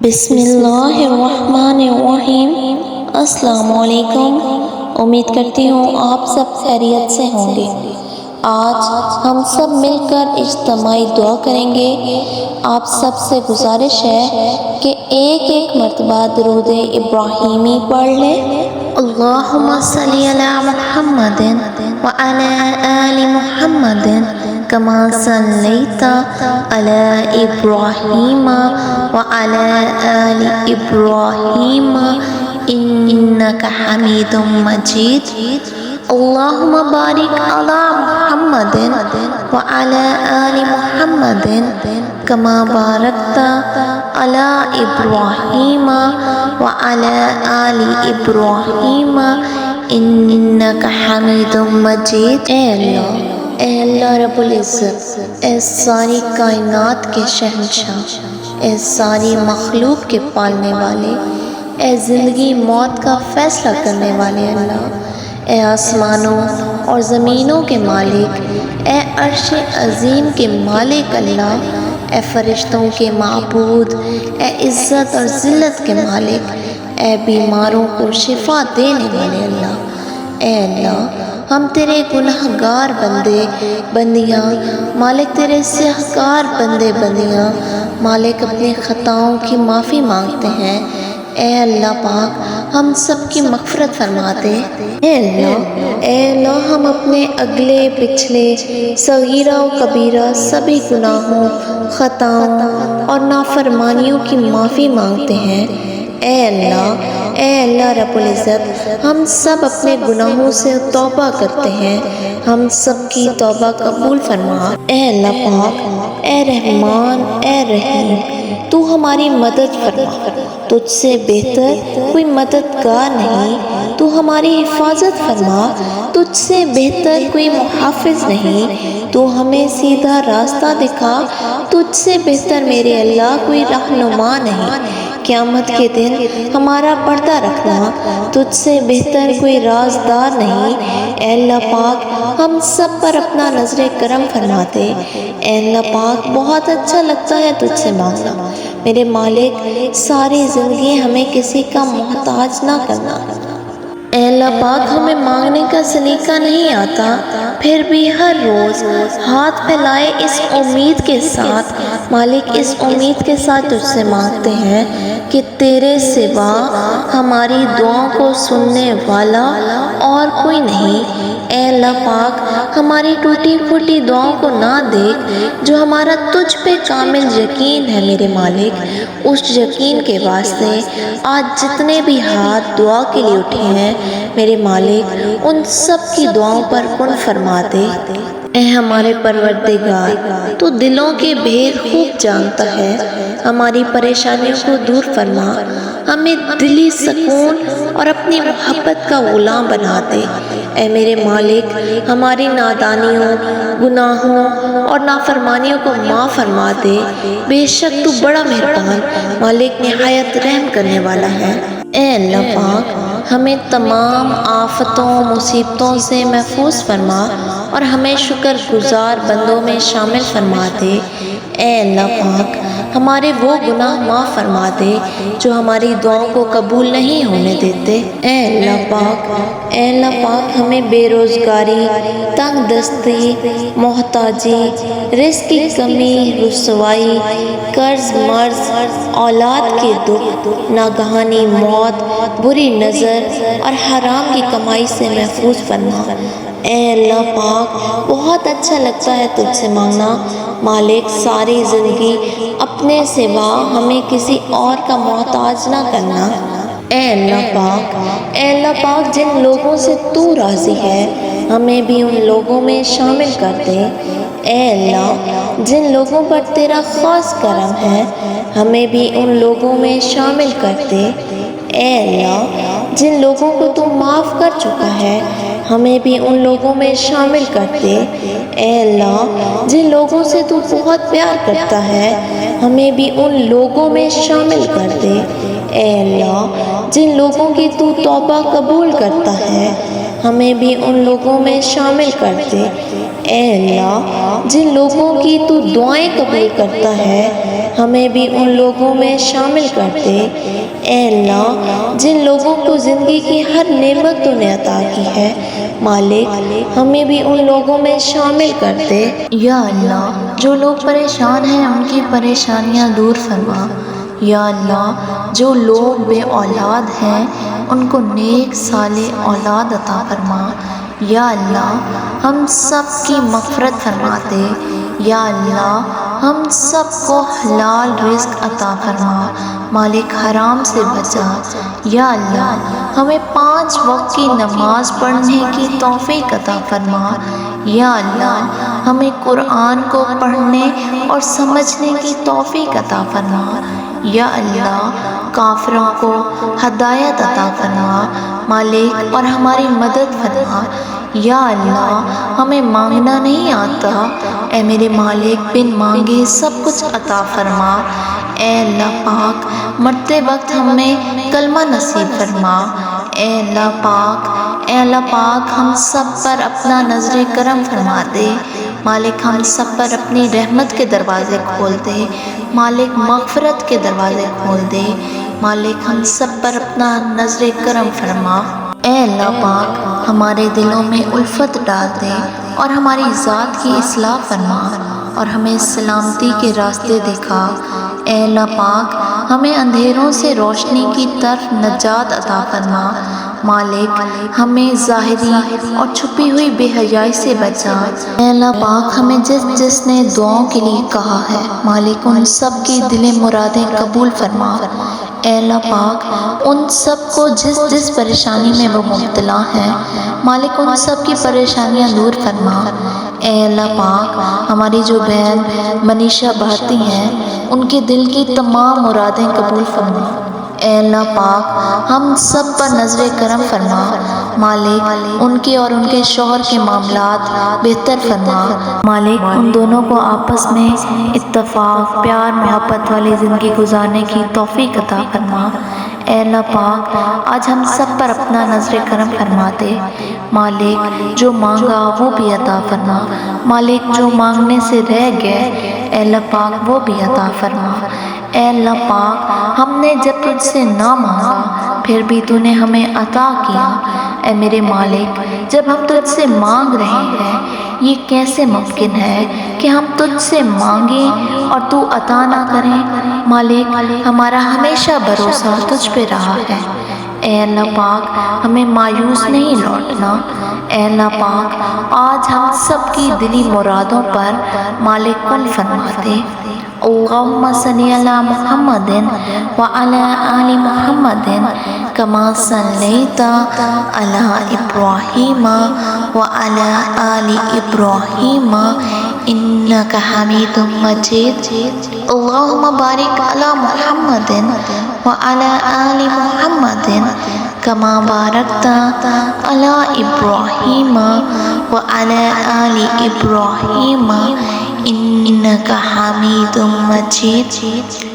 بسم اللہ الرحمن الرحیم۔ السلام علیکم۔ امید کرتی ہوں آپ سب خیریت سے ہوں گے۔ آج ہم سب مل کر اجتماعی دعا کریں گے۔ آپ سب سے گزارش ہے کہ ایک مرتبہ درود ابراہیمی پڑھ لیں۔ اللہم صلی علی محمد وعلی آل محمد کما صلیت علی ابراہیم وعلی آل ابراہیم انک حمید مجید۔ اللہم بارک علی محمد وعلی آل محمد کما بارکت علی ابراہیم وعلی آل ابراہیم انک حمید مجید۔ اے اللہ رب العزت، اے ساری کائنات کے شہنشاہ، اے ساری مخلوق کے پالنے والے، اے زندگی موت کا فیصلہ کرنے والے اللہ، اے آسمانوں اور زمینوں کے مالک، اے عرش عظیم کے مالک اللہ، اے فرشتوں کے معبود، اے عزت اور ذلت کے مالک، اے بیماروں کو شفا دینے والے اللہ۔ اے اللہ، ہم تیرے گناہ گار بندے بندیاں، مالک تیرے سیاہکار بندے بندیاں، مالک اپنی خطاؤں کی معافی مانگتے ہیں۔ اے اللہ پاک، ہم سب کی مغفرت فرما دے۔ اے اللہ، ہم اپنے اگلے پچھلے صغیرہ و کبیرہ سبھی گناہوں، خطاؤں اور نافرمانیوں کی معافی مانگتے ہیں۔ اے اللہ رب العزت، ہم سب اپنے گناہوں سے توبہ کرتے ہیں، ہم سب کی توبہ قبول فرما۔ اے اللہ پاک، اے رحمان، اے رحیم، تو ہماری مدد فرما۔ تجھ سے بہتر کوئی مددگار نہیں، تو ہماری حفاظت فرما۔ تجھ سے بہتر کوئی محافظ نہیں، تو ہمیں سیدھا راستہ دکھا۔ تجھ سے بہتر میرے اللہ کوئی رہنما نہیں، قیامت کے دن ہمارا پردہ رکھنا۔ تجھ سے بہتر کوئی رازدار نہیں۔ اے اللہ پاک، ہم سب پر اپنا نظر کرم فرما دے۔ اے اللہ پاک، بہت اچھا لگتا ہے تجھ سے مانگنا۔ میرے مالک، ساری زندگی ہمیں کسی کا محتاج نہ کرنا۔ اے اللہ پاک، ہمیں مانگنے کا سلیقہ نہیں آتا، پھر بھی ہر روز ہاتھ پھیلائے اس امید کے ساتھ، مالک اس امید کے ساتھ تجھ سے مانگتے ہیں کہ تیرے سوا ہماری دعاؤں کو سننے والا اور کوئی نہیں۔ اے اللہ پاک، ہماری ٹوٹی پھوٹی دعاؤں کو نہ دیکھ، جو ہمارا تجھ پہ کامل یقین ہے میرے مالک، اس یقین کے واسطے آج جتنے بھی ہاتھ دعا کے لیے اٹھے ہیں میرے مالک، ان سب کی دعاؤں پر کن فرما دے۔ اے ہمارے پروردگار، تو دلوں کے بھید خوب جانتا ہے، ہماری پریشانیوں کو دور فرما، ہمیں دلی سکون اور اپنی محبت کا غلام بنا دے۔ اے میرے مالک، ہماری نادانیوں، گناہوں اور نافرمانیوں کو معاف فرما دے۔ بے شک تو بڑا مہربان، مالک نہایت رحم کرنے والا ہے۔ اے اللہ پاک، ہمیں تمام آفتوں مصیبتوں سے محفوظ فرما اور ہمیں شکر گزار بندوں میں شامل فرما دے۔ اے اللہ پاک، ہمارے وہ گناہ معاف فرما دے جو ہماری دعاؤں کو قبول نہیں ہونے دیتے۔ اے اللہ پاک، ہمیں بے روزگاری، تنگ دستی، محتاجی، رزق کی کمی، رسوائی، قرض مرض، اولاد کے دکھ، ناگہانی موت، بری نظر اور حرام کی کمائی سے محفوظ فرما۔ اے اللہ پاک، بہت اچھا لگتا ہے تجھ سے مانگنا، مالک ساری زندگی اپنے سوا ہمیں کسی اور کا محتاج نہ کرنا۔ اے اللہ پاک، جن لوگوں سے تو راضی ہے ہمیں بھی ان لوگوں میں شامل کر دے۔ اے اللہ، جن لوگوں پر تیرا خاص کرم ہے ہمیں بھی ان لوگوں میں شامل کر دے۔ اے اللہ، جن لوگوں کو تو معاف کر چکا ہے ہمیں بھی ان لوگوں میں شامل کر دے۔ اے اللہ، جن لوگوں سے تو بہت پیار کرتا ہے ہمیں بھی ان لوگوں میں شامل کر دے۔ اے اللہ، جن لوگوں کی تو توبہ قبول کرتا ہے ہمیں بھی ان لوگوں میں شامل کر دے۔ اے اللہ، جن لوگوں کی تو دعائیں قبول کرتا ہے ہمیں بھی ان لوگوں میں شامل کر دے۔ اے اللہ، جن لوگوں کو زندگی کی ہر نعمت تو نے عطا کی ہے، مالک ہمیں بھی ان لوگوں میں شامل کر دے۔ یا اللہ، جو لوگ پریشان ہیں ان کی پریشانیاں دور فرما۔ یا اللہ، جو لوگ بے اولاد ہیں ان کو نیک صالح اولاد عطا فرما۔ یا اللہ، ہم سب کی مغفرت فرما دے۔ یا اللہ، ہم سب کو حلال رزق عطا فرما، مالک حرام سے بچا۔ یا اللہ، ہمیں 5 وقت کی نماز پڑھنے کی توفیق عطا فرما۔ یا اللہ، ہمیں قرآن کو پڑھنے اور سمجھنے کی توفیق عطا فرما۔ یا اللہ، کافروں کو ہدایت عطا فرما، مالک اور ہماری مدد فرما۔ یا اللہ، ہمیں مانگنا نہیں آتا، اے میرے مالک بن مانگے سب کچھ عطا فرما۔ اے اللہ پاک، مرتے وقت ہمیں کلمہ نصیب فرما۔ اے اللہ پاک، ہم سب پر اپنا نظر کرم فرما دے۔ مالک ہم سب پر اپنی رحمت کے دروازے کھول دے۔ مالک مغفرت کے دروازے کھول دے۔ مالک ہم سب پر اپنا نظر کرم فرما۔ اے اللہ پاک، ہمارے دلوں میں الفت ڈال دے اور ہماری ذات کی اصلاح فرما اور ہمیں سلامتی کے راستے دکھا۔ اے اللہ پاک، ہمیں اندھیروں سے روشنی کی طرف نجات عطا فرما۔ مالک ہمیں ظاہری اور چھپی ہوئی بے حیائی سے بچا۔ اے اللہ پاک، ہمیں جس نے دعاؤں کے لیے کہا ہے، مالک ان سب کی دل مرادیں قبول فرما۔ اے اللہ پاک، ان سب کو جس پریشانی میں وہ مبتلا ہیں، مالک ان سب کی پریشانیاں دور فرما۔ اے اللہ پاک، ہماری جو بہن منیشا بھارتی ہیں، ان کے دل کی تمام مرادیں قبول فرما۔ اے اللہ پاک، ہم سب پر نظر کرم فرما۔ مالک ان کے اور ان کے شوہر کے معاملات بہتر فرما۔ مالک ان دونوں کو آپس میں اتفاق، پیار، محبت والی زندگی گزارنے کی توفیق عطا فرما۔ اے اللہ پاک، آج ہم سب پر اپنا نظر کرم فرما دے۔ مالک جو مانگا وہ بھی عطا فرما۔ مالک جو مانگنے سے رہ گئے، اے اللہ پاک وہ بھی عطا فرما۔ اے اللہ پاک، ہم نے جب تجھ سے نہ مانگا پھر بھی تو نے ہمیں عطا کیا۔ اے میرے مالک، جب ہم تجھ سے مانگ رہے ہیں، یہ کیسے ممکن ہے کہ ہم تجھ سے مانگیں اور تو عطا نہ کریں؟ مالک ہمارا ہمیشہ بھروسہ تجھ پہ رہا ہے۔ اے اللہ پاک، ہمیں مایوس نہیں لوٹنا۔ اے اللہ پاک، آج ہم سب کی دلی مرادوں پر مالک کن فرما دے۔ اللہم صلی علی محمد وعلی آل محمد کما صلیت علی ابراہیم وعلی آل ابراہیم انک حمید مجید۔ اللہم بارک علی محمد وعلی آل محمد کما بارکت علی ابراہیم وعلی آل ابراہیم انک حمید مجید۔